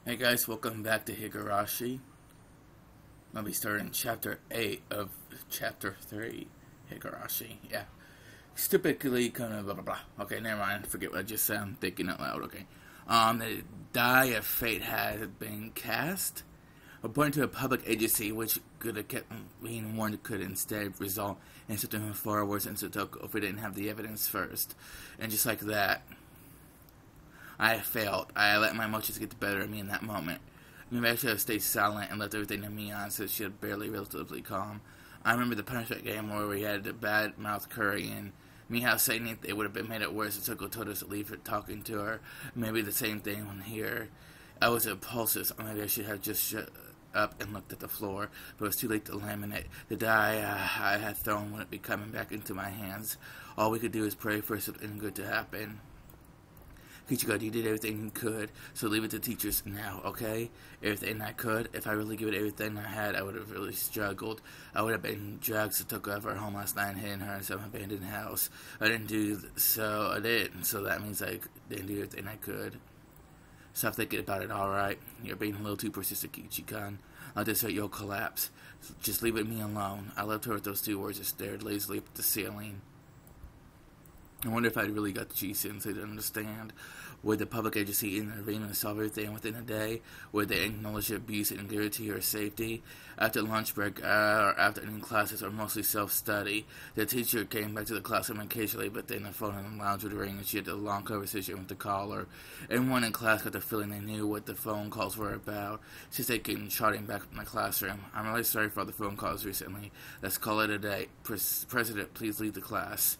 Hey guys, welcome back to Higurashi. I'll be starting chapter 8 of chapter 3, Higurashi. Yeah. It's typically kind of blah blah blah. Okay, never mind. Forget what I just said. I'm thinking out loud. Okay. The die of fate had been cast. According to a public agency, which could have kept being warned, could instead result in something far worse in Sotoko if we didn't have the evidence first. And just like that, I failed. I let my emotions get the better of me in that moment. Maybe I should have stayed silent and left everything to Mion so she had barely relatively calm. I remember the punishment game where we had the bad mouth curry and Mihao saying it would have been made it worse if Toko told us to leave her talking to her. Maybe the same thing when here. I was impulsive, so maybe I should have just shut up and looked at the floor, but it was too late to laminate. The die I had thrown wouldn't be coming back into my hands. All we could do is pray for something good to happen. Kichiko, you did everything you could, so leave it to teachers now, okay? Everything I could. If I really give it everything I had, I would have really struggled. I would have been dragged to Toko out of her home last night and hidden her in some abandoned house. I didn't do so. I did, so that means I didn't do everything I could. Stop thinking about it, alright? You're being a little too persistent, Kichi-kun. I'll just hurt you'll collapse. Just leave me alone. I left her with those two words and stared lazily up at the ceiling. I wonder if I really got the G-Sensei to understand. Would the public agency intervene and solve everything within a day? Would they acknowledge abuse and guarantee her safety? After lunch break, or after any classes, or mostly self-study, the teacher came back to the classroom occasionally, but then the phone in the lounge would ring and she had a long conversation with the caller. Everyone in class got the feeling they knew what the phone calls were about, since they came trotting back from the classroom. I'm really sorry for all the phone calls recently. Let's call it a day. President, please lead the class.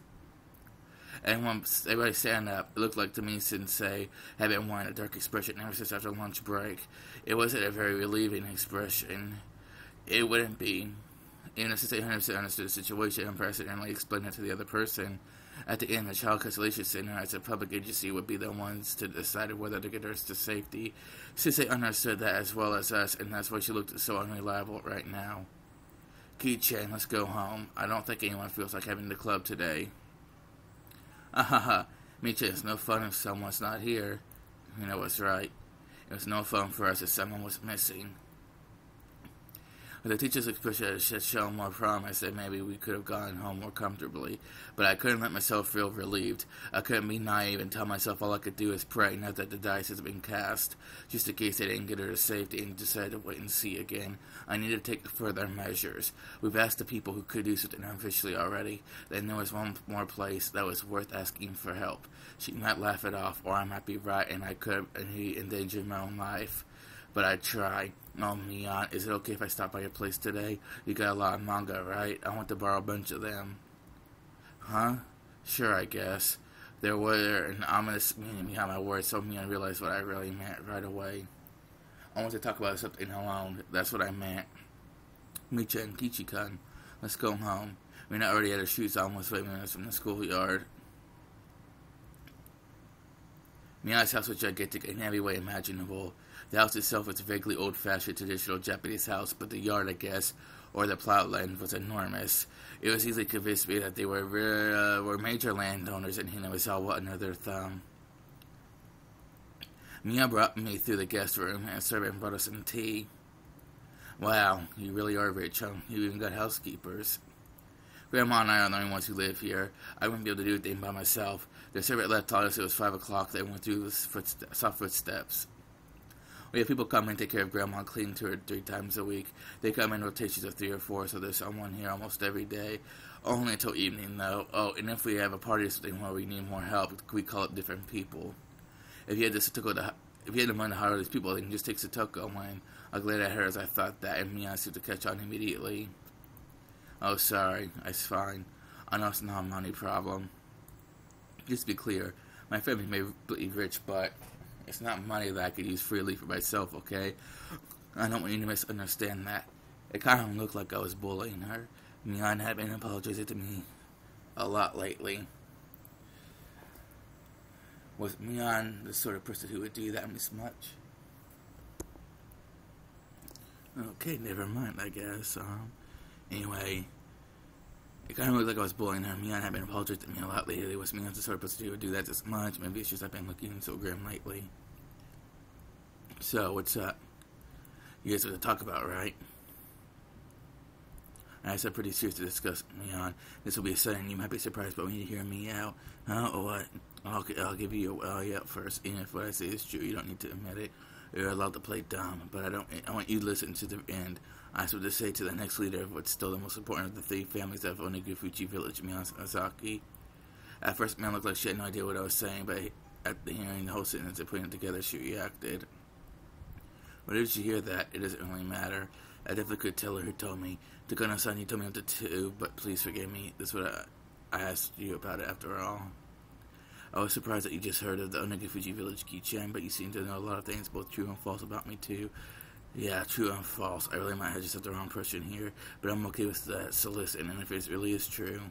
Everybody stand up. It looked like to me Sensei had been wearing a dark expression ever since after lunch break. It wasn't a very relieving expression. It wouldn't be. Even if Sensei 100% understood the situation and unprecedentedly explained it to the other person. At the end, the Child Consolation Center as a public agency would be the ones to decide whether to get her to safety. Sensei understood that as well as us, and that's why she looked so unreliable right now. Ki-chan, let's go home. I don't think anyone feels like having the club today. Ahaha, Micha, it's no fun if someone's not here. You know what's right. It was no fun for us if someone was missing. The teacher's expression had shown more promise that maybe we could have gone home more comfortably, but I couldn't let myself feel relieved. I couldn't be naive and tell myself all I could do is pray, not that the dice has been cast, just in case they didn't get her to safety and decided to wait and see again. I needed to take further measures. We've asked the people who could do something officially already. Then there was one more place that was worth asking for help. She might laugh it off, or I might be right and I could endanger my own life. But I'd try. Oh, Mion, is it okay if I stop by your place today? You got a lot of manga, right? I want to borrow a bunch of them. Huh? Sure, I guess. There were an ominous meaning behind my words, so Mion realized what I really meant right away. I want to talk about something alone. That's what I meant. Micha and Kichi-kun, let's go home. We're not already at our shoes almost 5 minutes from the schoolyard. Mion's house was gigantic in every way imaginable. The house itself was a vaguely old-fashioned traditional Japanese house, but the yard, I guess, or the plot land, was enormous. It was easily convinced me that they were major landowners and Hinawasawa under their thumb. Mia brought me through the guest room, and a servant brought us some tea. Wow, you really are rich, huh? You even got housekeepers. Grandma and I are the only ones who live here. I wouldn't be able to do anything by myself. The servant left told us it was 5 o'clock. They went through the soft footsteps. We have people come and take care of Grandma and clean to her 3 times a week. They come in rotations of 3 or 4, so there's someone here almost every day. Only until evening, though. Oh, and if we have a party or something where we need more help, we call it different people. If you had the money to hire these people, then just take Satoko. When I glared at her as I thought that, and Mia seemed to catch on immediately. Oh, sorry. It's fine. I know it's not a money problem. Just to be clear, my family may be rich, but it's not money that I could use freely for myself, okay? I don't want you to misunderstand that. It kind of looked like I was bullying her. Mion had been apologizing to me a lot lately. Was Mion the sort of person who would do that much? Okay, never mind, I guess. Anyway, it kind of looked like I was bullying her. Mion had been apologizing to me a lot lately. Was Mion the sort of person who would do that this much? Maybe it's just I've been looking so grim lately. So, what's up? You guys want to talk about, right? I said pretty serious to discuss me on. This will be sudden. You might be surprised, but when you hear me out, huh? Or what? I'll give you a yeah first. Even if what I say is true, you don't need to admit it. You're allowed to play dumb, but I want you to listen to the end. I have to say to the next leader of what's still the most important of the three families of Onigufuchi Village, Miyazaki. At first, man looked like she had no idea what I was saying, but at hearing the whole sentence and putting it together, she reacted. Where did you hear that? It doesn't really matter. I definitely could tell her who told me. Takano-san, you told me up to 2, but please forgive me. This is what I asked you about it after all. I was surprised that you just heard of the Onigufuchi Village Kichen, but you seem to know a lot of things, both true and false, about me too. Yeah, true and false. I really might have just had the wrong person here, but I'm okay with that, so listen, and if it really is true.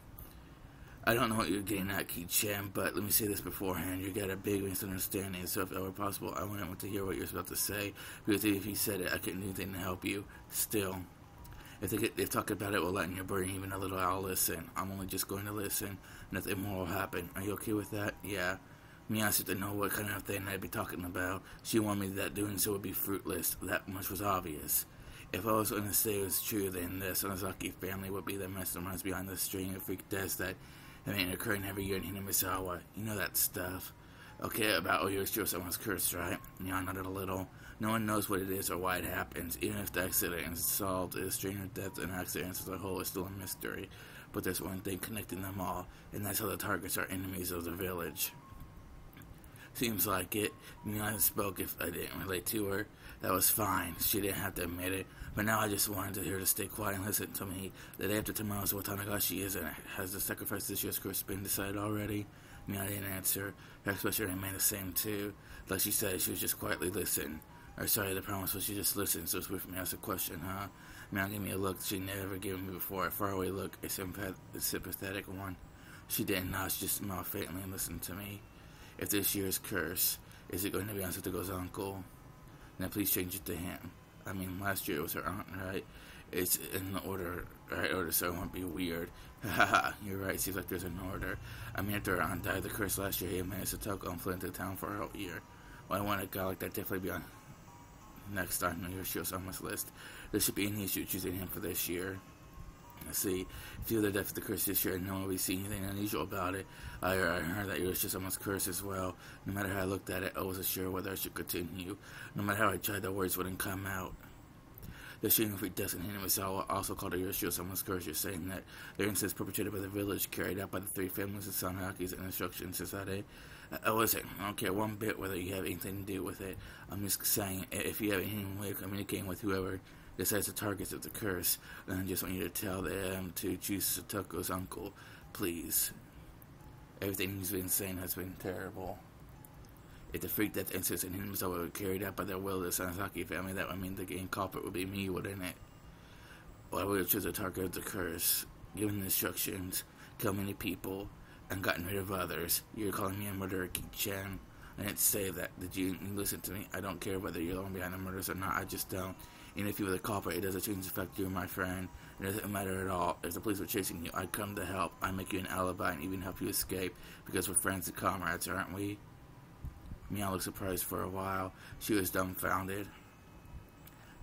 I don't know what you're getting at, Ki-chan, but let me say this beforehand. You got a big misunderstanding, so if it were possible, I wouldn't want to hear what you're about to say, because if you said it, I couldn't do anything to help you. Still, if they talk about it will lighten your burden even a little, I'll listen. I'm only just going to listen. Nothing more will happen. Are you okay with that? Yeah. Me asked to know what kind of thing I'd be talking about. She warned me that doing so would be fruitless. That much was obvious. If I was going to say it was true, then the Sonozaki family would be the masterminds behind the string of freak deaths that have been occurring every year in Hinamizawa. You know that stuff. Okay, about Oyoshiro-sama's curse, right? Yeah, not a little. No one knows what it is or why it happens. Even if the accident is solved, the string of deaths and accidents as a whole is still a mystery. But there's one thing connecting them all, and that's how the targets are enemies of the village. Seems like it. Milan spoke if I didn't relate to her. That was fine. She didn't have to admit it. But now I just wanted her to stay quiet and listen to me. The day after tomorrow's what Tatarigoroshi is, and has the sacrifice this year's curse been decided already? Milan didn't answer. Her expression remained the same too. Like she said, she was just quietly listening. Or sorry, the promise was she just listened, so it's weird for me to ask a question, huh? Milan gave me a look she'd never given me before. A faraway look, a sympathetic one. She didn't nod, she just smiled faintly and listened to me. If this year's curse, is it going to be on Satogo's uncle? Now please change it to him. I mean, last year it was her aunt, right? It's in the right order, so it won't be weird. Haha, you're right, seems like there's an order. I mean, after her aunt died, the curse last year, he managed to Satoko and flew into town for a whole year. Well, I want a guy like that definitely be on next on Yoshio-sama's list. There should be an issue choosing him for this year. See, if you were the death of the curse this year, no one would see anything unusual about it. I heard that it was just someone's curse as well. No matter how I looked at it, I wasn't sure whether I should continue. No matter how I tried, the words wouldn't come out. The string of freak deaths in Hinamizawa also called a Yoshio-sama's curse. You're saying that their incidents perpetrated by the village, carried out by the 3 families of Sanaki's and instructions. Is that it? I don't care one bit whether you have anything to do with it. I'm just saying, if you have any way of communicating with whoever decides the targets of the curse, then I just want you to tell them to choose Satoko's uncle, please. Everything he's been saying has been terrible. If the freak death incidents in Hinamizawa were carried out by their will of the Sanazaki family, that would mean the game culprit would be me, wouldn't it? Well, I would have chosen the target of the curse, given the instructions, killed many people, and gotten rid of others. You're calling me a murderer, Ki-chan. I didn't say that. Did you listen to me? I don't care whether you're the one behind the murders or not. I just don't. Even if you were the culprit, it doesn't change the fact you're my friend. It doesn't matter at all. If the police were chasing you, I'd come to help. I'd make you an alibi and even help you escape, because we're friends and comrades, aren't we? Mia looked surprised for a while. She was dumbfounded.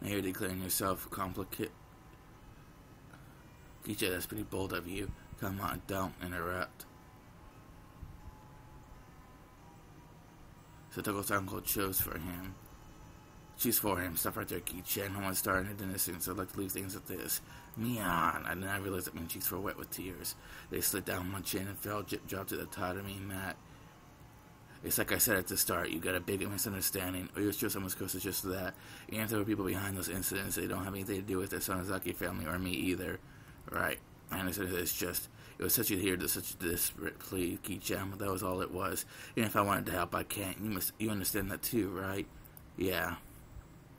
Now you're declaring yourself complicated. Kicha, that's pretty bold of you. Come on, don't interrupt. Satoko's uncle chose for him. Choose for him. Stop right there, Kicha. No one's starting at innocence. I'd like to leave things at this. Mian! And then I realized that my cheeks were wet with tears. They slid down my chin and fell drop to the tatami mat. It's like I said at the start, you got a big misunderstanding. Yoshio-sama's curse is just that. Even if there were people behind those incidents, they don't have anything to do with the Sonozaki family or me either. Right. I understand that it was such a here to such a desperate plea, Ki-chan, but that was all it was. Even if I wanted to help, I can't. You understand that too, right? Yeah.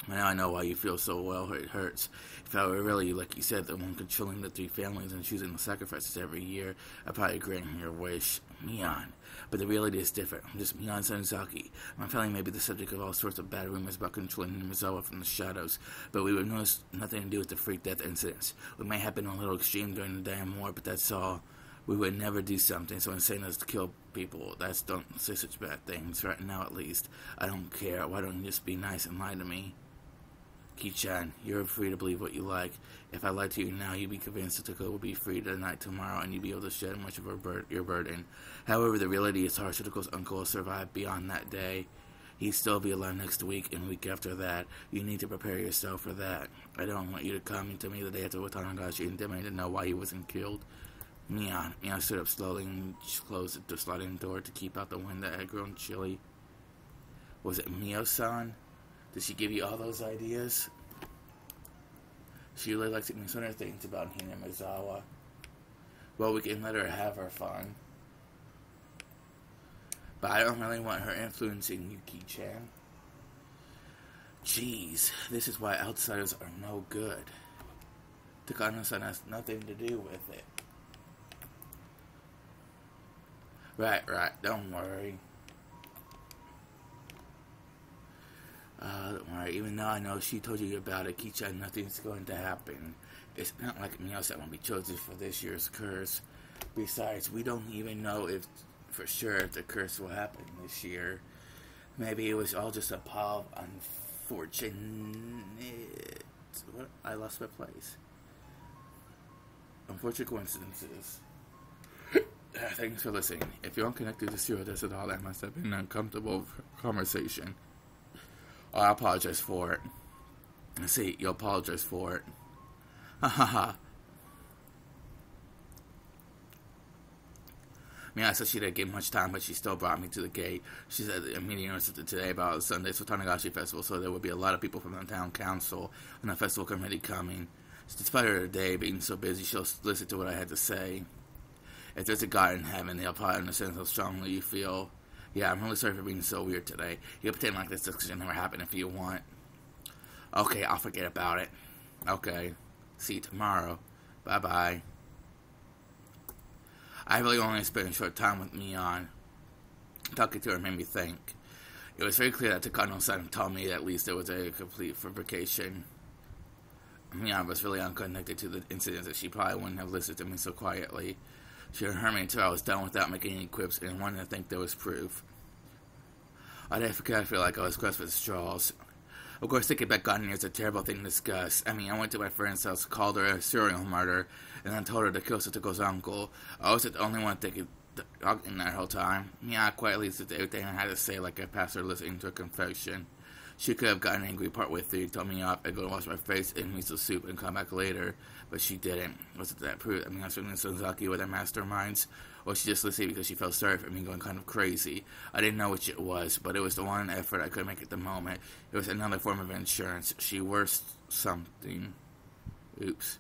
Now I know why you feel so well. It hurts. If I were really, like you said, the one controlling the 3 families and choosing the sacrifices every year, I'd probably grant your wish. Mian. But the reality is different. I'm just Mian Sanzaki. My family may be the subject of all sorts of bad rumors about controlling Mizawa from the shadows, but we would know nothing to do with the freak death incidents. We may have been a little extreme during the damn war, but that's all. We would never do something so insane as to kill people. Don't say such bad things, right now at least. I don't care. Why don't you just be nice and lie to me? Ki-chan, you're free to believe what you like. If I lied to you now, you'd be convinced that Toko will be free tonight tomorrow, and you'd be able to shed much of your burden. However, the reality is Toko's uncle will survive beyond that day. He'd still be alive next week and week after that. You need to prepare yourself for that. I don't want you to come to me the day after Tatarigoroshi and demand to know why he wasn't killed. Mian stood up slowly and closed the sliding door to keep out the wind that had grown chilly. Was it Mio-san? Did she give you all those ideas? She really likes to consider things about Hinamizawa. Well, we can let her have her fun. But I don't really want her influencing Yuki-chan. Jeez, this is why outsiders are no good. Takano-san has nothing to do with it. Right, don't worry. Don't worry, even though I know she told you about it, Ki-chan, nothing's going to happen. It's not like Mio-san won't be chosen for this year's curse. Besides, we don't even know if for sure if the curse will happen this year. Maybe it was all just a pile of unfortunate... What? I lost my place. Unfortunate coincidences. Thanks for listening. If you're unconnected to Zero Deaths at all, that must have been an uncomfortable conversation. Oh, I apologize for it. See, you'll apologize for it. Ha ha ha. Mia said she didn't get much time, but she still brought me to the gate. She said a meeting or something today about Sunday's Tatarigoroshi Festival, so there would be a lot of people from the town council and the festival committee coming. Despite her day being so busy, she'll listen to what I had to say. If there's a God in heaven, they'll probably understand how strongly you feel. Yeah, I'm really sorry for being so weird today. You can pretend like this discussion never happened if you want. Okay, I'll forget about it. Okay. See you tomorrow. Bye-bye. I really only spent a short time with Mion. Talking to her made me think. It was very clear that Takano-san told me that at least there was a complete fabrication. Mion was really unconnected to the incident that she probably wouldn't have listened to me so quietly. She heard me until I was done without making any quips and wanted to think there was proof. I didn't forget I feel like I was crushed with straws. Of course, thinking back on it is a terrible thing to discuss. I mean, I went to my friend's house, called her a serial murderer, and then told her to kill Satoko's uncle. I was the only one thinking in that whole time. Yeah, I quietly listened to everything I had to say like a pastor listening to a confession. She could have gotten angry partway through, told me off, and go and wash my face in miso soup and come back later, but she didn't. Was it that proof? I mean, I was feeling Suzaki with her masterminds, or she just listened because she felt sorry for me going kind of crazy. I didn't know which it was, but it was the one effort I could make at the moment. It was another form of insurance. She worst something. Oops.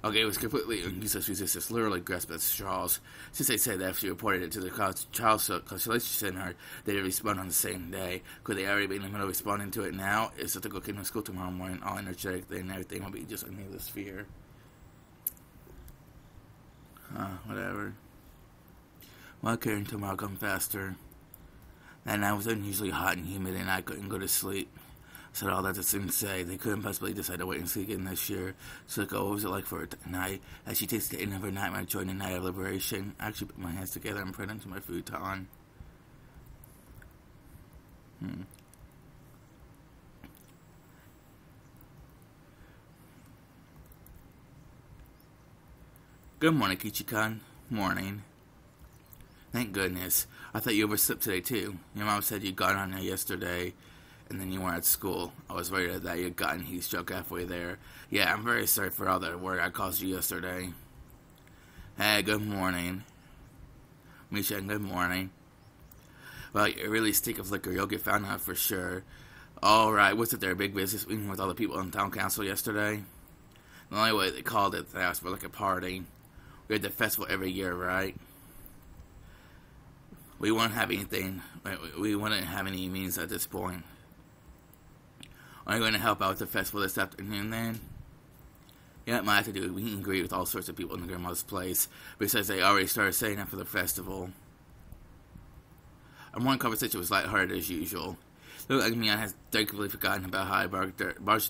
Okay, it was completely useless resistance, literally grasped at straws. Since they said that if she reported it to the child constellation center, they'd respond on the same day. Could they already be in the middle of responding to it now? If Satoko came to school tomorrow morning, all energetic, then everything will be just a needless fear. Whatever. Why couldn't tomorrow come faster? That night was unusually hot and humid, and I couldn't go to sleep. Said all that to Sensei. They couldn't possibly decide to wait and see again this year. So what was it like for her tonight? As she takes the end of her nightmare, joined the night of liberation. I actually put my hands together and put into my futon. Good morning, Kichi-kan. Morning. Thank goodness. I thought you overslept today, too. Your mom said you got on there yesterday, and then you weren't at school. I was worried that you'd gotten heat stroke halfway there. Yeah, I'm very sorry for all that work I caused you yesterday. Hey, good morning. Misha, good morning. Well, you really stink of liquor. You'll get found out for sure. Alright, wasn't there a big business meeting with all the people in town council yesterday? The only way they called it, they asked for like a party. We had the festival every year, right? We wouldn't have anything. We wouldn't have any meetings at this point. Are you going to help out with the festival this afternoon, then? Yeah, it might have to do. We meet and greet with all sorts of people in the grandma's place. Besides, they already started setting up for the festival. Our morning conversation was lighthearted as usual. Looked like Mian has thankfully forgotten about how I barged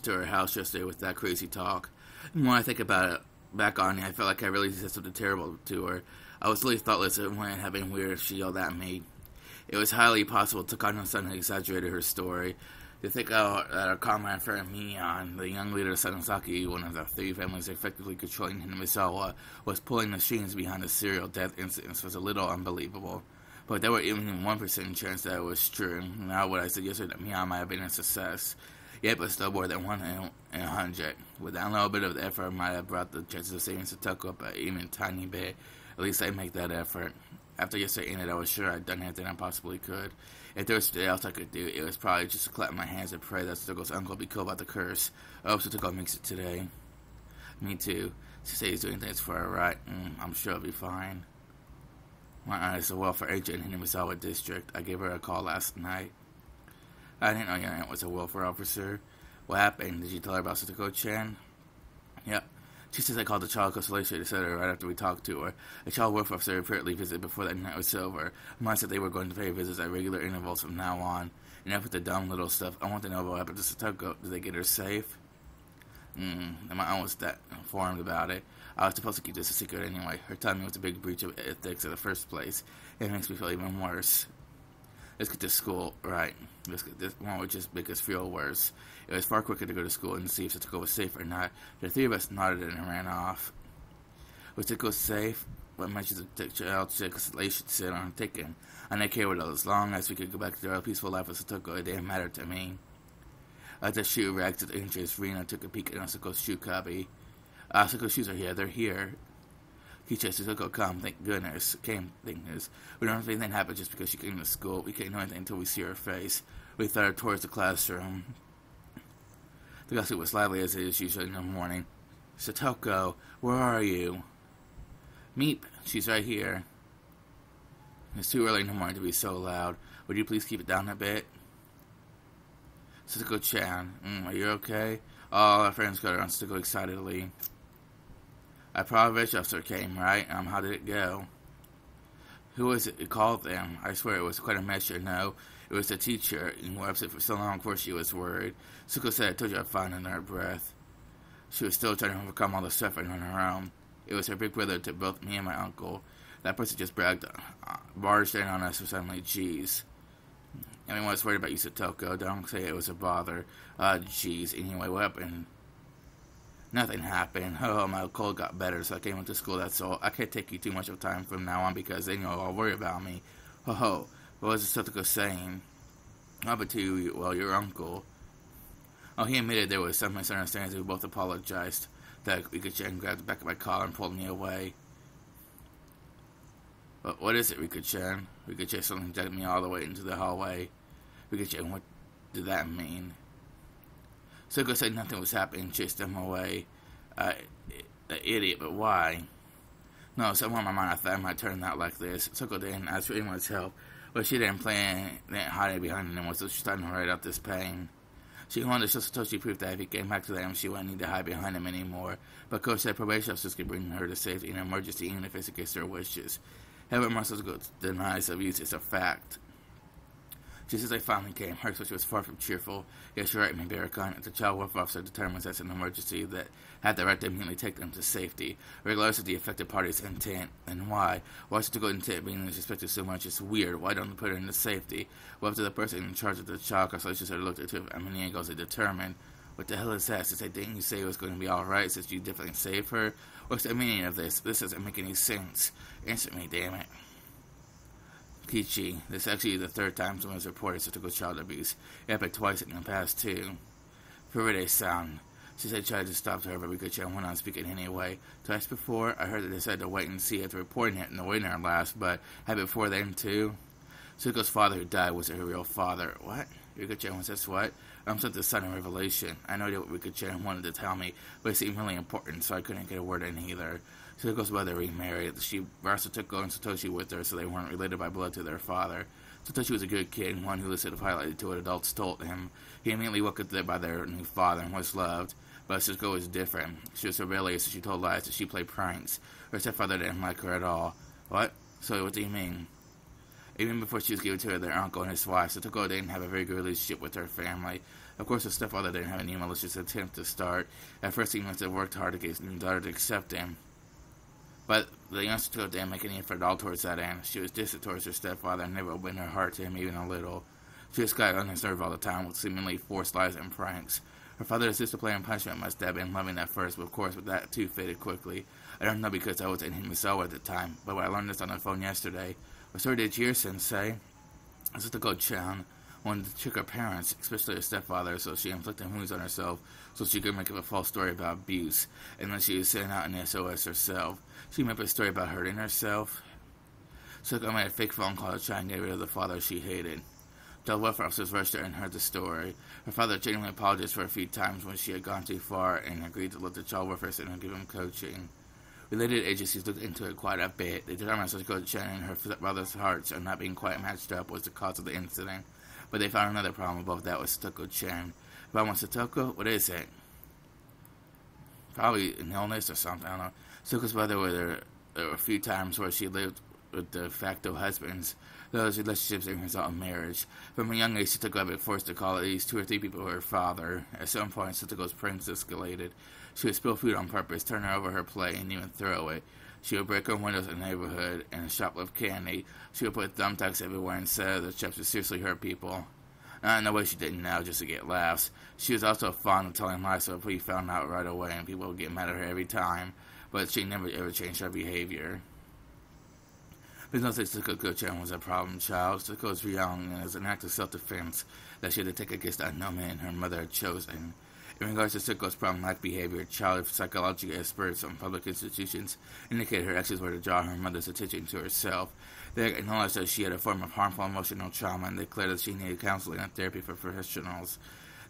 into her house yesterday with that crazy talk. The more I think about it, back on it, I felt like I really said something terrible to her. I was really thoughtless and wouldn't have been weird if she yelled at me. It was highly possible Takano-san had exaggerated her story. To think that our comrade friend Mion, the young leader of Sanosaki, one of the three families effectively controlling Hinamisawa, was pulling the strings behind the serial death incidents was a little unbelievable. But there were even 1% chance that it was true. Now what I said yesterday that Mion might have been a success. Yet, but still more than 1 in 100. With that little bit of effort, I might have brought the chances of saving Satoko up even a tiny bit. At least I make that effort. After yesterday ended, I was sure I'd done everything I possibly could. If there was anything else I could do, it was probably just to clap my hands and pray that Satoko's uncle would be killed by the curse. I hope Satoko makes it today. Me too. She says he's doing things for her right. I'm sure it'll be fine. My aunt is a welfare agent in Hinamisawa district. I gave her a call last night. I didn't know your aunt was a welfare officer. What happened? Did you tell her about Satoko-chan? Yep. She says I called the child consolation center right after we talked to her. A child welfare officer apparently visited before that night was over. Mine said they were going to pay visits at regular intervals from now on. Enough with the dumb little stuff. I want to know what happened to Satoko. Did they get her safe? My aunt was that informed about it. I was supposed to keep this a secret anyway. Her telling me was a big breach of ethics in the first place. It makes me feel even worse. Let's get to school, right. This one would just make us feel worse. It was far quicker to go to school and see if Satoko was safe or not. The three of us nodded and ran off. Was Satoko safe? What measures of the child they should sit on taken? I didn't care what as long as we could go back to our peaceful life with Satoko, it didn't matter to me. As the shoe reacted to interest, Rina took a peek at Satoko's shoe copy. Satoko's shoes are here, they're here. Kicha Satoko come, thank goodness. Came, thank goodness. We don't know if anything happened just because she came to school. We can't know anything until we see her face. We thought towards the classroom. The classroom was lively as it is usually in the morning. Satoko, where are you? Meep, she's right here. It's too early in the morning to be so loud. Would you please keep it down a bit? Satoko-chan, are you okay? All our friends got around Satoko excitedly. A probation officer came, right? How did it go? Who was it who called them? I swear it was quite a mess, you know. It was the teacher, and were upset for so long before she was worried. Suko said, I told you I'd find under her breath. She was still trying to overcome all the suffering on her own. It was her big brother to both me and my uncle. That person just barged in on us for suddenly, jeez. Everyone's worried about you, Satoko. Don't say it was a bother. Jeez. Anyway, what happened? Nothing happened. Oh, my cold got better, so I came into school, that's all. I can't take you too much of time from now on because then you'll all worry about me. What was Satoko saying? How about to you, well, your uncle? Oh, he admitted there was some misunderstandings. We both apologized. That Rika-chan grabbed the back of my collar and pulled me away. But what is it, Rika-chan? Rika-chan suddenly dragged me all the way into the hallway. Rika-chan, what did that mean? Soko said nothing was happening and chased them away. The idiot, but why? No, somewhere in my mind I thought I might turn out like this. Soko didn't ask for anyone's help, but she didn't hide behind anyone, so she's starting to write out this pain. She wanted to show Satoshi proof that if he came back to them, she wouldn't need to hide behind him anymore. But Coach said probation officers could bring her to safety in an emergency, even if it's against her wishes. However, Soko denies abuse is a fact. Just as I finally came, her expression was far from cheerful. Yes, you're right, Mibarakan. If the child welfare officer determines that's an emergency, that had the right to immediately take them to safety, regardless of the affected party's intent. And why? Why should the good intent being disrespected so much? It's weird. Why don't they put her into safety? Well, after the person in charge of the child consultation center looked into it, Amania goes to determine. What the hell is that? Since I didn't you say it was going to be alright, since you definitely saved her? What's the meaning of this? This doesn't make any sense. Answer me, damn it. Kichi, this is actually the third time someone has reported Satoko's child abuse. It happened twice in the past, too. Furide-san. She said tried to stop her, but Rika-chan went on speaking anyway. Twice before, I heard that they decided to wait and see after reporting it in the winter last, but happened before then, too. Satoko's father who died was her real father. What? Rika-chan was this what? Something sudden revelation. I know what Rika-chan wanted to tell me, but it seemed really important, so I couldn't get a word in either. Satoko's mother remarried. She brought Satoko and Satoshi with her, so they weren't related by blood to their father. Satoshi was a good kid, and one who listened to highlighted to what adults told him. He immediately welcomed them by their new father and was loved. But Satoko was different. She was rebellious, so she told lies, so she played pranks. Her stepfather didn't like her at all. What? So what do you mean? Even before she was given to their uncle and his wife, Satoko didn't have a very good relationship with her family. Of course, her stepfather didn't have any malicious attempt to start. At first, he must have worked hard to get his daughter to accept him. But the young Satoko didn't make any effort at all towards that end. She was distant towards her stepfather and never opened her heart to him even a little. She just got on his nerve all the time with seemingly forced lies and pranks. Her father's discipline and punishment must have been loving at first, but of course, that too faded quickly. I don't know because I was in Himisawa at the time, but when I learned this on the phone yesterday, so did Sensei. Satoko-chan wanted to trick her parents, especially her stepfather, so she inflicted wounds on herself so she could make up a false story about abuse, and then she was sent out an SOS herself. She made up a story about hurting herself. Satoko made a fake phone call to try and get rid of the father she hated. The welfare officers rushed her and heard the story. Her father genuinely apologized for a few times when she had gone too far and agreed to let the child welfare center give him coaching. Related agencies looked into it quite a bit. They determined Satoko-chan and her brother's hearts are not being quite matched up was the cause of the incident. But they found another problem above that with Satoko-chan. Problem with Satoko? What is it? Probably an illness or something, I don't know. Satoko's brother there were a few times where she lived with de facto husbands. Those relationships didn't result in marriage. From a young age, Satoko had been forced to call at least 2 or 3 people her father. At some point, Satoko's pranks escalated. She would spill food on purpose, turn over her plate, and even throw it. She would break her windows in the neighborhood and shoplift candy. She would put thumbtacks everywhere and say the chips would seriously hurt people. Not in the way she did now, just to get laughs. She was also fond of telling lies, so people found out right away, and people would get mad at her every time. But she never ever changed her behavior. But no such Satoko-chan was a problem child. Satoko was young, and as an act of self-defense that she had to take against the unknown man her mother had chosen. In regards to Satoko's problem-like behavior, child psychology experts on public institutions indicated her actions were to draw her mother's attention to herself. They acknowledged that she had a form of harmful emotional trauma and declared that she needed counseling and therapy for professionals.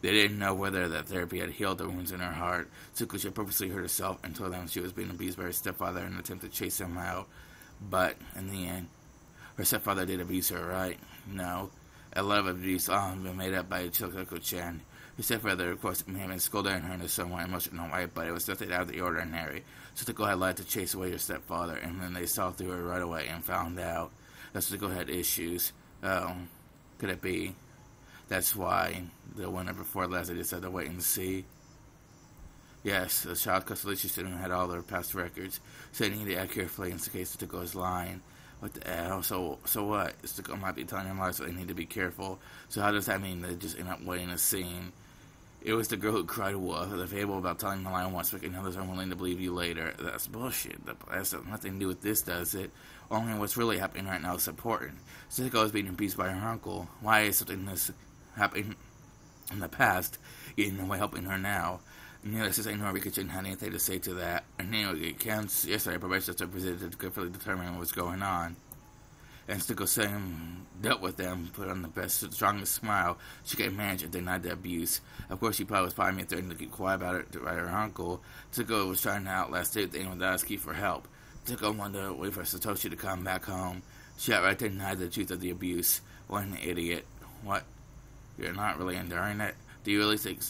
They didn't know whether that therapy had healed the wounds in her heart. Satoko had purposely hurt herself and told them she was being abused by her stepfather in an attempt to chase him out. But, in the end, her stepfather did abuse her, right? No. A lot of abuse all had been made up by Satoko-chan. Her stepfather, of course, may have been scolding her in a somewhat emotional way, but it was nothing out of the ordinary. Satoko had lied to chase away her stepfather, and then they saw through her right away and found out that Satoko had issues. Oh, could it be? That's why the winter before last they decided to wait and see. Yes, the child custody system had all their past records, so they needed to act carefully in case Satoko was lying. What the hell? So what? Satoko might be telling them lies, so they need to be careful. So how does that mean they just end up waiting a scene? It was the girl who cried wolf, the fable about telling the lie once, making others unwilling to believe you later. That's bullshit. That has nothing to do with this, does it? Only what's really happening right now is important. Satoko is being abused by her uncle. Why is something this happening in the past getting away helping her now? Needless to say, Noriko didn't have anything to say to that. And anyway, yesterday, probation officer presented to carefully determine what was going on. And Satoko-san dealt with them, put on the best, strongest smile she could manage and denied the abuse. Of course, she was probably threatening to keep quiet about it by her uncle. Satoko was trying to outlast everything without asking for help. Satoko wanted to wait for Satoshi to come back home. She outright denied the truth of the abuse. What an idiot. What? You're not really enduring it? Do you really think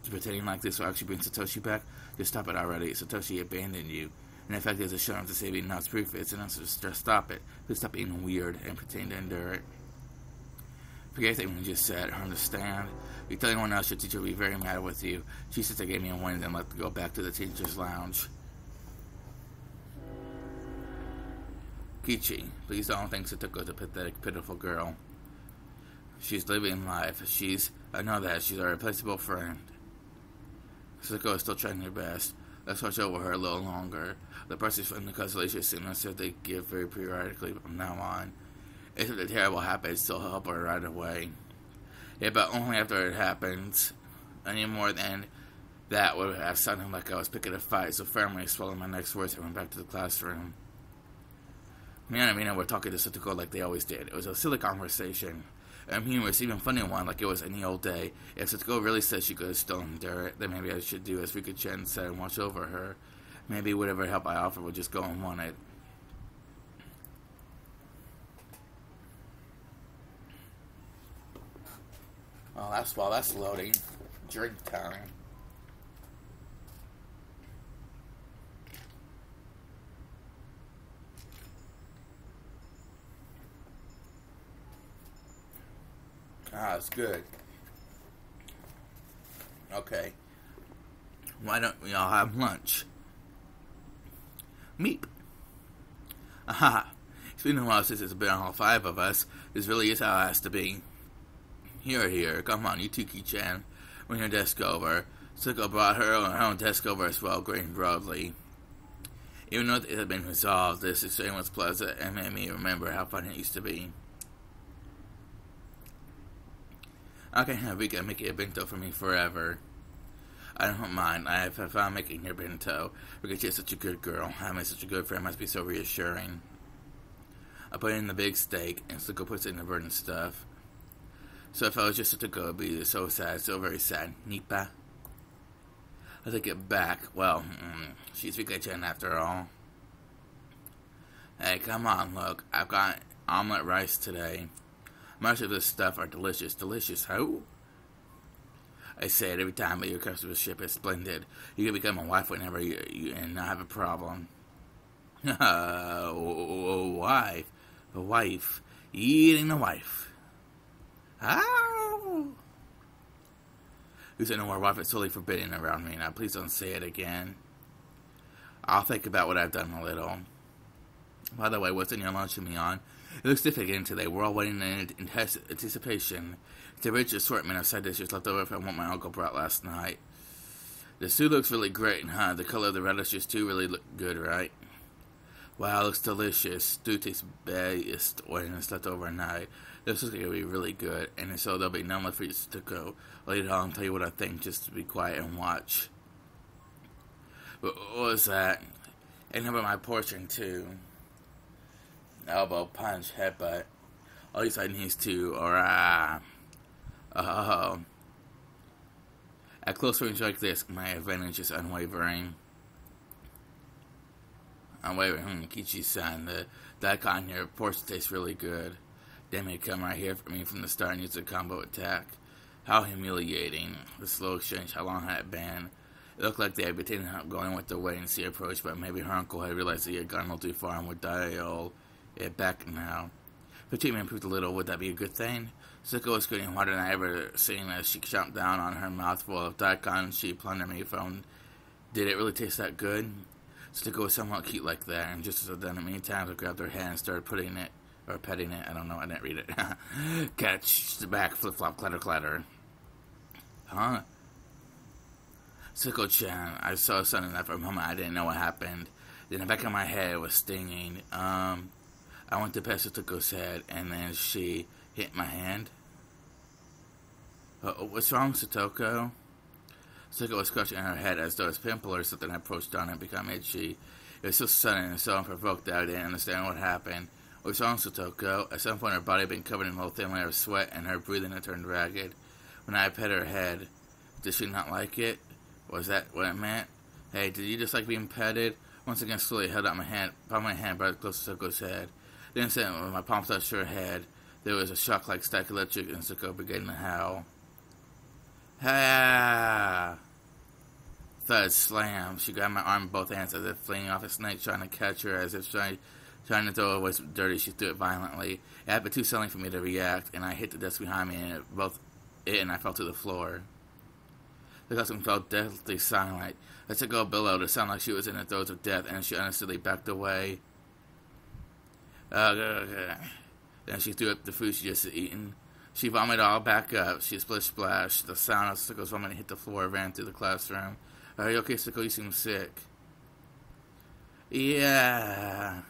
pretending like this will actually bring Satoshi back? Just stop it already. Satoshi abandoned you. And in fact, there's a show to save you, not proof it. So just stop it. Just stop being weird and pretend to endure it. Forget everything we just said. Understand? If you tell anyone else, your teacher will be very mad with you. She said they gave me a warning and let go back to the teacher's lounge. Kichi, please don't think Satoko's a pathetic, pitiful girl. She's living life. I know that. She's a replaceable friend. Satoko is still trying her best. Let's watch over her a little longer. The process from the constellation signal said they give very periodically from now on. If something terrible happens, still help her right away. Yeah, but only after it happens. Any more than that would have sounded like I was picking a fight, so firmly swallowed my next words and went back to the classroom. Me and Amina were talking to Satoko like they always did. It was a silly conversation. Humorous, even funny one, like it was any old day. If Satoko really said she could still endure it, then maybe I should do as Rika-chan said and watch over her. Maybe whatever help I offer would just go unwanted. Oh, that's loading. Drink time. Ah, it's good. Okay. Why don't we all have lunch? Meep. Aha. It's been a while since it's been all five of us. This really is how it has to be. Here. Come on, you two, Ki-chan. Bring your desk over. Suko brought her own desk over as well, grinning broadly. Even though it had been resolved, this exchange was pleasant and made me remember how fun it used to be. Okay, Rika, make it a bento for me forever. I don't mind. I have fun making your bento. Because you're such a good girl. Having such a good friend must be so reassuring. I put in the big steak, and Suko puts in the burnt stuff. So if I was just to go, it'd be so sad, so very sad. Nipa. I take it back. Well, she's Rika-chan after all. Hey, come on, look. I've got omelet rice today. Much of this stuff are delicious. Delicious, how? I say it every time, but your customership is splendid. You can become a wife whenever you and not have a problem. A wife. Eating a wife. Ow! You said no more wife is totally forbidden around me. Now, please don't say it again. I'll think about what I've done a little. By the way, what's in your lunch, Mion? It looks different again today. We're all waiting in anticipation. It's a rich assortment of side dishes left over from what my uncle brought last night. The stew looks really great, huh? The color of the radishes, too, really look good, right? Wow, it looks delicious. Stew tastes best when it's left overnight. This is going to be really good, and so there'll be none left for you to go. Later on, I'll tell you what I think, just to be quiet and watch. What was that? And how about my portion, too? Elbow, punch, headbutt. At least I need to, or At close range like this, my advantage is unwavering. Kichi-san, the daikon on your portion tastes really good. They may come right here for me from the start and use a combo attack. How humiliating. The slow exchange, how long had it been? It looked like they had been going with the wait and see approach, but maybe her uncle had realized that he had gone a little too far and would dial it back now. If the treatment improved a little, would that be a good thing? Suko was getting harder than I ever seen as she chomped down on her mouthful of daikon she plundered me from. Did it really taste that good? Suko was somewhat cute like that, and just as I've done it many times, I grabbed her hand and started petting it. I don't know, I didn't read it. Catch the back, flip-flop, clatter. Huh? Suko-chan, I saw something that for a moment I didn't know what happened. Then the back of my head was stinging. I went to pet Suko's head, and then she hit my hand. What's wrong, Satoko? Suko was scratching her head as though his pimple or something had approached on it, become itchy. It was so sudden and so unprovoked that I didn't understand what happened. What's wrong, Satoko? At some point, her body had been covered in a little thin layer of sweat, and her breathing had turned ragged. When I pet her head, did she not like it? Was that what it meant? Hey, did you just like being petted? Once again, slowly held out my hand, brought close to Suko's head. Then, when my palm touched her head, there was a shock like static electric, and Suko began to howl. Ha! Thud, slam. She grabbed my arm with both hands as if flinging off a snake, trying to catch her, as if trying to throw away some dirty. She threw it violently. It had been too sudden for me to react, and I hit the desk behind me, and I fell to the floor. The costume fell deathly silent. I took a billow to sound like she was in the throes of death, and she honestly backed away. Then she threw up the food she just had eaten. She vomited all back up. She splash. The sound of Suko's vomit hit the floor, ran through the classroom. Are you okay, Suko? You seem sick. Yeah.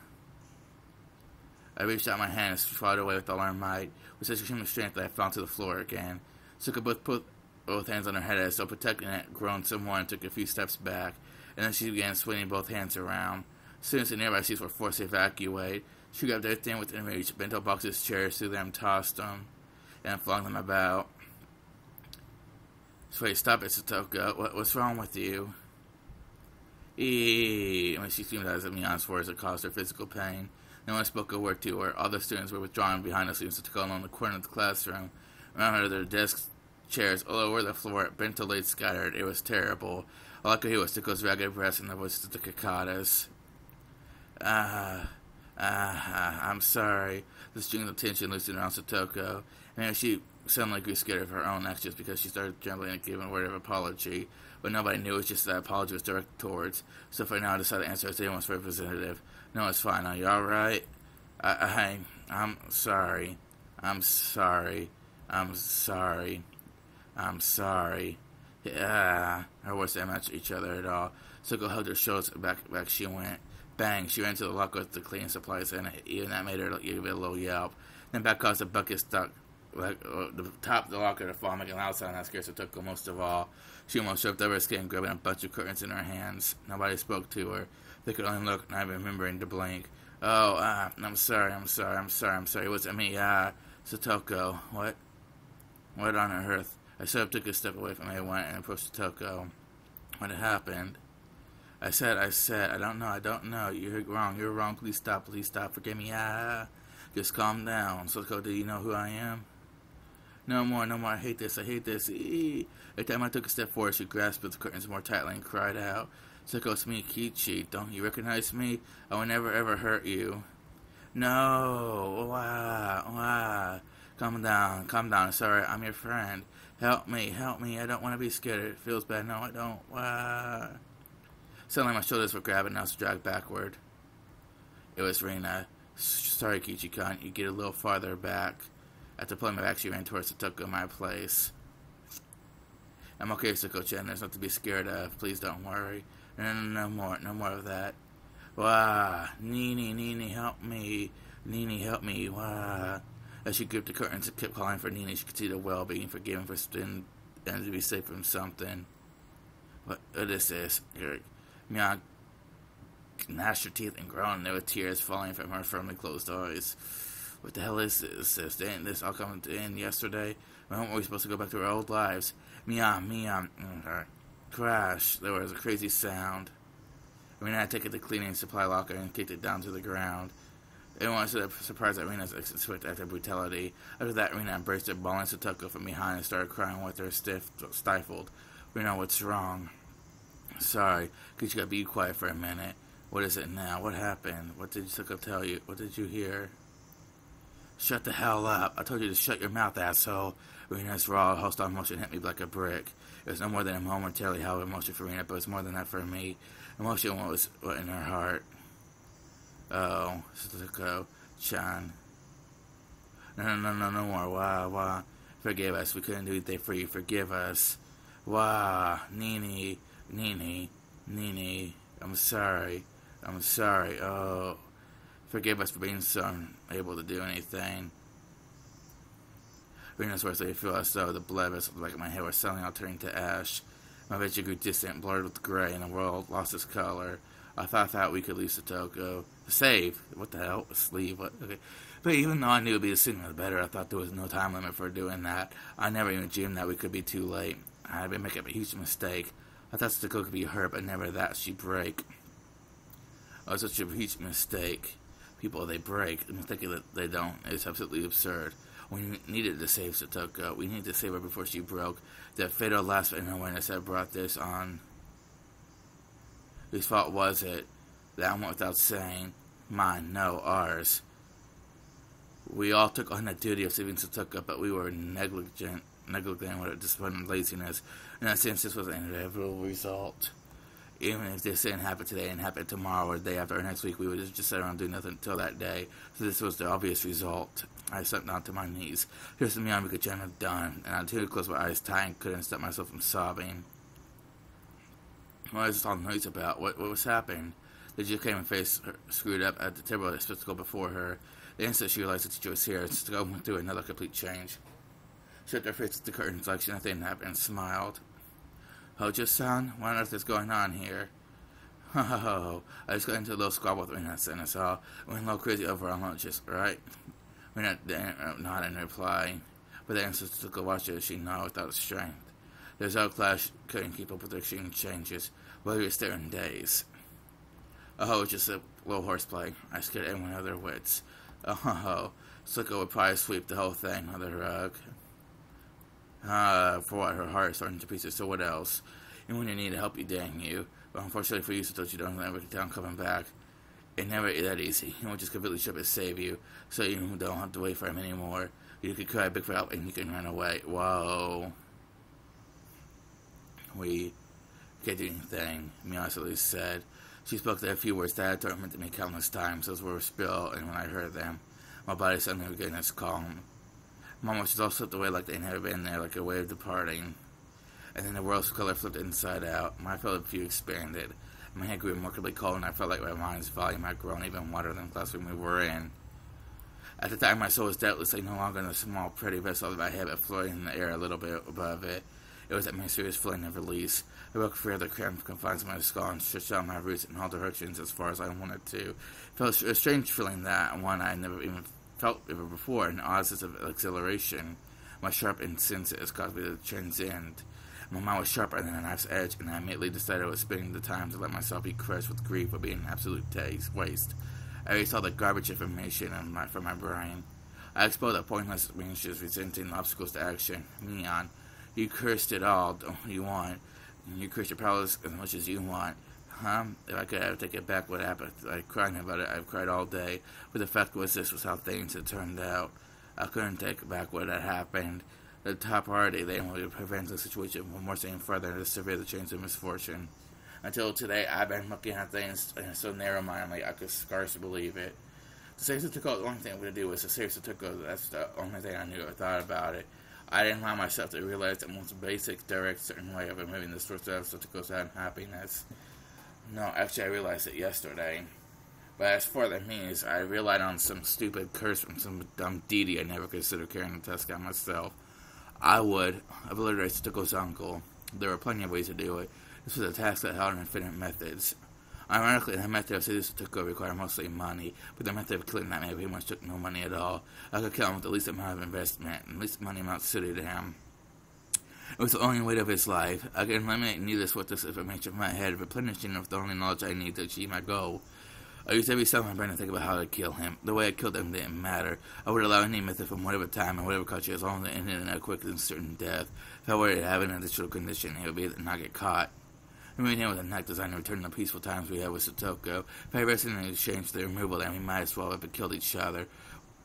I reached out my hand and fought away with all her might. With such extreme strength that I fell to the floor again. Suko put both hands on her head as though protecting it, groaned some more and took a few steps back. And then she began swinging both hands around. As soon as the nearby seats were forced to evacuate, she grabbed everything within reach, bento boxes, chairs, threw them, tossed them, and flung them about. Wait, stop it, Satoko. What's wrong with you? She screamed as Mion's words that caused her physical pain. No one spoke a word to her. All the students were withdrawn behind us, and Satoko alone in the corner of the classroom. Around her, their desks, chairs, all over the floor, bento blades scattered. It was terrible. All I could hear was Satoko's ragged breaths and the voices of the Kakadas. I'm sorry. The string of tension loosened around Satoko. And she suddenly grew scared of her own actions because she started trembling and giving a word of apology. But nobody knew it was just that apology was directed towards. So for now, I decided to answer as anyone's representative. No, it's fine. Are you alright? I'm sorry. I'm sorry. I'm sorry. I'm sorry. Yeah. Her words didn't match each other at all. Suko hugged her shoulders. Back she went. Bang. She ran to the locker with the cleaning supplies in it. Even that made her give it a little yelp. Then back caused the bucket stuck the top of the locker to fall, making a loud sound that scared Satoko most of all. She almost tripped over her skin, grabbing a bunch of curtains in her hands. Nobody spoke to her. They could only look, not even remembering to blink. Oh, I'm sorry. It wasn't me, Satoko. What? What on earth? I sort of took a step away from everyone and approached Satoko. What had happened? I said, I don't know. You're wrong. Please stop. Forgive me, Just calm down. Satoko, do you know who I am? No more. I hate this. Every time I took a step forward, she grasped the curtains more tightly and cried out. Satoko, it's me, Kichi. Don't you recognize me? I will never ever hurt you. No. Calm down. Sorry, I'm your friend. Help me. I don't want to be scared. It feels bad. No, I don't. Suddenly my shoulders were grabbed and I was dragged backward. It was Rina. Sorry, Kichi-kun. You get a little farther back. After pulling my back, she ran towards Satoko, my place. I'm okay, Satoko-chan. There's nothing to be scared of. Please don't worry. No more of that. Nini, help me. Help me. As she gripped the curtains and kept calling for Nini, she could see the well being forgiven for spinning and to be safe from something. What is this? Mia gnashed her teeth and groaned. There were tears falling from her firmly closed eyes. What the hell is this? Didn't this all come to end yesterday? When weren't we supposed to go back to our old lives? Mia. Crash. There was a crazy sound. Rina had taken the cleaning supply locker and kicked it down to the ground. Everyone was surprised at Rina's swift act of brutality. After that, Rina embraced her, bawling Satoko from behind and started crying with her stifled. Rina, what's wrong? Sorry. Could you be quiet for a minute? What is it now? What happened? What did Satoko tell you? What did you hear? Shut the hell up. I told you to shut your mouth, asshole. Rina's raw, hostile emotion hit me like a brick. It was no more than a momentarily hell of emotion for Rina, but it was more than that for me. Emotion was in her heart. Oh, Satoko-chan. No more. Wah. Forgive us. We couldn't do anything for you. Forgive us. Wah. Nini. I'm sorry. Oh. Forgive us for being so unable to do anything. Rina's words made me feel as though the blood vessels in the back of my head were suddenly all turning to ash. My vision grew distant, blurred with gray, and the world lost its color. I thought we could leave Satoko. Save? What the hell? Sleeve? What? Okay. But even though I knew it would be the sooner the better, I thought there was no time limit for doing that. I never even dreamed that we could be too late. I had been making a huge mistake. I thought Satoko could be hurt, but never that she'd break. Oh, it's such a huge mistake. People, they break. Thinking that they don't. It's absolutely absurd. We needed to save Satoko. We needed to save her before she broke. That fatal lapse in awareness that brought this on. Whose fault was it? That went without saying. Mine, no, ours. We all took on the duty of saving Satoko, but we were negligent with disappointing laziness. In that sense, this was an inevitable result. Even if this didn't happen today and happen tomorrow or the day after or next week, we would just sit around and do nothing until that day. So this was the obvious result. I sat down to my knees. Here's the meal we could have done, and I too closed my eyes tight and couldn't stop myself from sobbing. What was this all noise about? What was happening? The teacher came and face screwed up at the terrible spectacle before her. The instant she realized the teacher was here, Satoko went through another complete change. She shut her face at the curtains like nothing happened and smiled. Hojo-san, what on earth is going on here? I just got into a little squabble with Rina and us all. We went a little crazy over our lunches, right? Rina nodded in reply. But the instant Satoko watched her, she nodded without strength. The result class couldn't keep up with her extreme changes. Well, we were staring days. Oh, it's just a little horseplay. I scared everyone out of their wits. Satoko would probably sweep the whole thing on the rug. For what? Her heart is starting to pieces, so what else? And when you need help, you dang you. But unfortunately for you, Satoko, you don't ever get down coming back. It never is that easy. He won't just completely show up and save you, so you don't have to wait for him anymore. You could cry Bigfoot out and you can run away. Whoa. We can't do anything, Miyazaki said. She spoke there a few words that had tormented me countless times. Those words spilled, and when I heard them, my body suddenly regained its calm. My emotions all slipped away like they had never been there, like a wave departing. And then the world's color flipped inside out. My field of view expanded. My head grew remarkably cold, and I felt like my mind's volume had grown even wider than the classroom we were in. At the time, my soul was doubtlessly no longer in the small, pretty vessel that I had, but floating in the air a little bit above it. It was that mysterious feeling of release. I broke free of the cramped confines of my skull and stretched out my roots and hauled directions as far as I wanted to. It felt a strange feeling, that one I had never even felt ever before, an odd sense of exhilaration. My sharp senses caused me to transcend. My mind was sharper than a knife's edge, and I immediately decided I was spending the time to let myself be crushed with grief would be an absolute waste. I erased all the garbage information from my brain. I exposed the pointless ranges, resenting obstacles to action. Neon. You cursed it all, don't you want? You cursed your powers as much as you want. Huh? If I could ever take it back, what happened? I cried about it. I've cried all day. But the fact was, this was how things had turned out. I couldn't take back what had happened. The top priority then would prevent the situation from worsening further to severe the chains of misfortune. Until today, I've been looking at things so narrow-mindedly, I could scarcely believe it. To save Satoko, the only thing I'm going to do was to save Satoko. That's the only thing I knew or thought about it. I didn't allow myself to realize the most basic, direct, certain way of removing the source of Satoko's unhappiness. No, actually, I realized it yesterday. But as for the means, I relied on some stupid curse from some dumb deity I never considered carrying the task out myself. I would obliterate Satoko's uncle. There were plenty of ways to do it. This was a task that held infinite methods. Ironically, the method of seducing Satoko required mostly money, but the method of killing that man pretty much took no money at all. I could kill him with the least amount of investment, and the least money amount suited to him. It was the only weight of his life. I could eliminate needless with this information from my head, replenishing it with the only knowledge I need to achieve my goal. I used every cell in my brain to think about how to kill him. The way I killed him didn't matter. I would allow any method from whatever time and whatever culture as long as it ended in a quick and certain death. If I were to have an additional condition, it would be to not get caught. We made him with a knife designed to return the peaceful times we had with Satoko. If I rested in exchange for the removal, then we might as well have killed each other.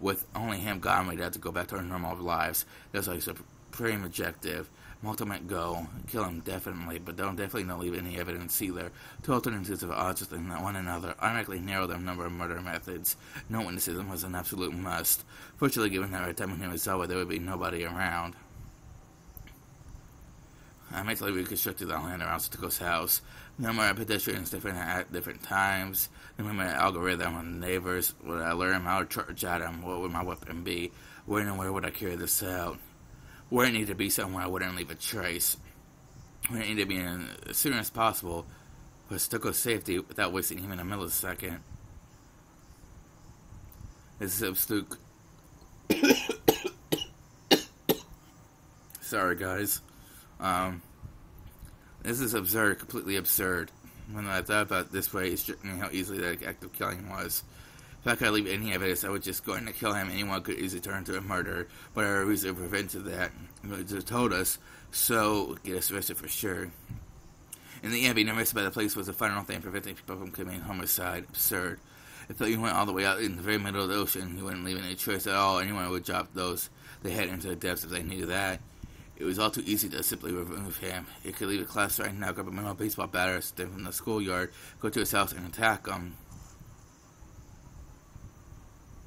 With only him gone, we'd have to go back to our normal lives. That's our supreme objective. My ultimate goal. Kill him, definitely, but definitely don't leave any evidence either. Two alternatives of odds with one another automatically narrow the number of murder methods. No witnesses was an absolute must. Fortunately, given that our time when he was over, there would be nobody around. I mentally reconstructed the land around Satoko's house. No more pedestrians different at different times. No more algorithm on the neighbors. Would I lure him out or charge at him? What would my weapon be? Where and where would I carry this out? Where it needed to be somewhere I wouldn't leave a trace. Where it needed to be as soon as possible for Satoko's safety without wasting even a millisecond. This is absolute... Sorry, guys. This is absurd, completely absurd. When I thought about it this way, it struck me how easily that act of killing was. If I could leave any evidence, I would just go in to kill him. Anyone could easily turn into a murderer, but our reason prevented that. It just told us, so get us arrested for sure. In the end, being arrested by the police was the final thing preventing people from committing homicide. Absurd. If you went all the way out in the very middle of the ocean, you wouldn't leave any choice at all. Anyone would drop those they had into the depths if they knew that. It was all too easy to simply remove him. You could leave the class right now, grab a mental baseball bat or stem from the schoolyard, go to his house and attack him.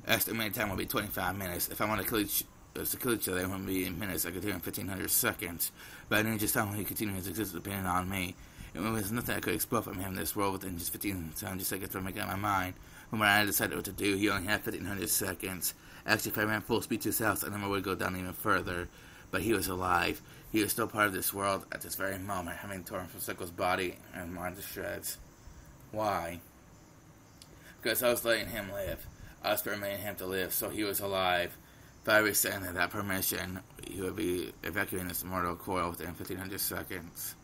Estimated time would be 25 minutes. If I want to kill each other, it wouldn't be in minutes. I could do it in 1500 seconds. But I knew just how long he continued his existence depending on me. It was nothing I could expel from him in this world within just 1500 seconds for making up my mind. When I decided what to do, he only had 1500 seconds. Actually, if I ran full speed to his house, I never would go down even further. But he was alive. He was still part of this world at this very moment, having torn from Satoko's body and mind to shreds. Why? Because I was letting him live. I was permitting him to live, so he was alive. If I rescinded that permission, he would be evacuating this mortal coil within 1500 seconds.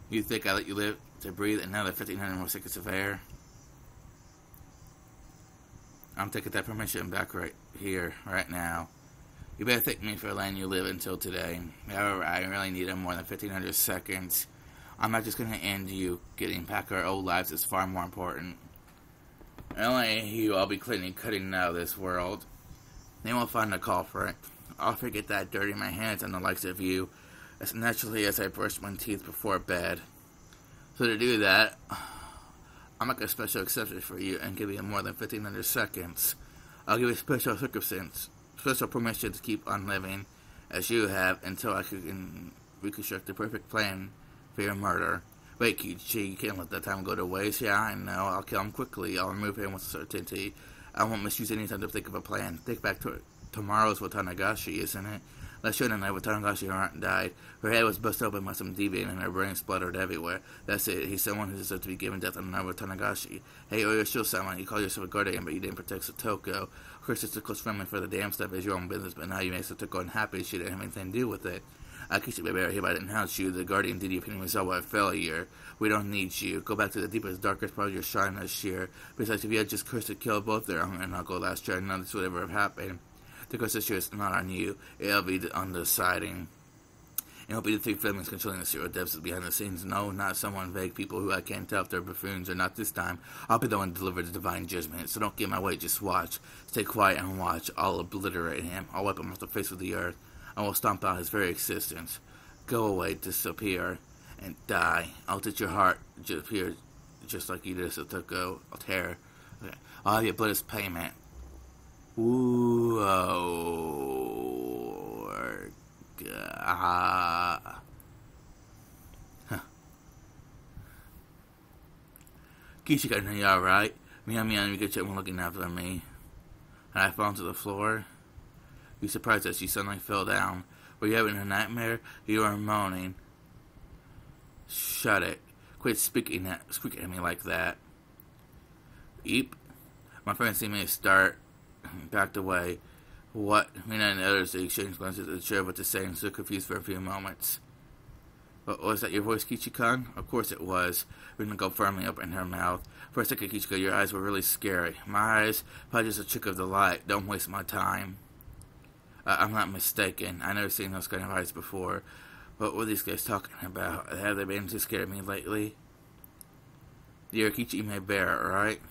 You think I let you live to breathe another 1500 more seconds of air? I'm taking that permission back right here, right now. You better thank me for letting you live until today. However, I really needed more than 1500 seconds. I'm not just going to end you. Getting back our old lives is far more important. And only you I'll be cutting out of this world. Then we'll find the culprit. I'll forget that dirty my hands on the likes of you as naturally as I brush my teeth before bed. So to do that, I'll make a special exception for you and give you more than 1,500 seconds. I'll give you special permission to keep on living as you have until I can reconstruct the perfect plan for your murder. Wait, Kichi, you can't let that time go to waste. Yeah, I know. I'll kill him quickly. I'll remove him with certainty. I won't misuse any time to think of a plan. Think back to tomorrow's Tatarigoroshi, isn't it? Last year night, Tatarigoroshi aunt died. Her head was busted open by some deviant and her brain spluttered everywhere. That's it. He's someone who deserves to be given death on another Tatarigoroshi. Hey, you're still someone. You call yourself a guardian, but you didn't protect Satoko. Of course, it's a close family for the damn stuff is your own business, but now you make Satoko unhappy. She didn't have anything to do with it. I kissed you, baby, right here, but I didn't house you. The guardian did you opinion result by failure. We don't need you. Go back to the deepest, darkest part of your shrine this year. Besides, if you had just cursed to kill both their aunt and uncle last year, none of this would ever have happened. The curse this year is not on you. It'll be on the siding. It'll be the three families controlling the serial depths behind the scenes. No, not someone vague people who I can't tell if they're buffoons or not this time. I'll be the one to deliver the divine judgment, so don't get in my way, just watch. Stay quiet and watch. I'll obliterate him. I'll wipe him off the face of the earth. I will stomp out his very existence. Go away, disappear, and die. I'll let your heart disappear just like you did Satoko. I'll tear. Okay. I'll have your blood as payment. Ooh, oh, God. Huh. Kichika, are you alright? Meow, you get one looking after me. And I fell to the floor. You surprised that she suddenly fell down. Were you having a nightmare? You were moaning. Shut it. Quit squeaking at me like that. Eep. My friend see me start, backed away. What? Mina and the others exchanged glances at the chair with the same, so confused for a few moments. But was that your voice, Kichi-kun? Of course it was. Rinako firmly opened her mouth. For a second, Kichika, your eyes were really scary. My eyes? Probably just a trick of the light. Don't waste my time. I'm not mistaken. I've never seen those kind of eyes before. What were these guys talking about? Have they been too scared of me lately? You're Kichi Bear, right?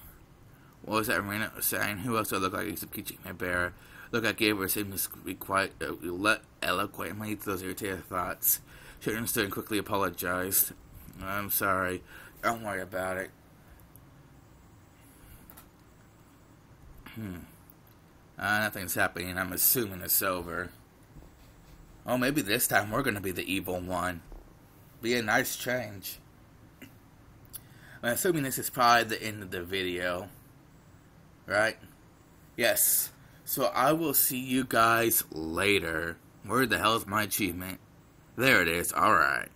What was that Marina saying? Who else would look like except Kichi Bear? Look, I gave her seemed to be quite eloquently to those irritated thoughts. She understood and quickly apologized. I'm sorry. Don't worry about it. Nothing's happening. I'm assuming it's over. Oh, maybe this time we're going to be the evil one. Be a nice change. I'm assuming this is probably the end of the video. Right? Yes. So I will see you guys later. Where the hell is my achievement? There it is. Alright.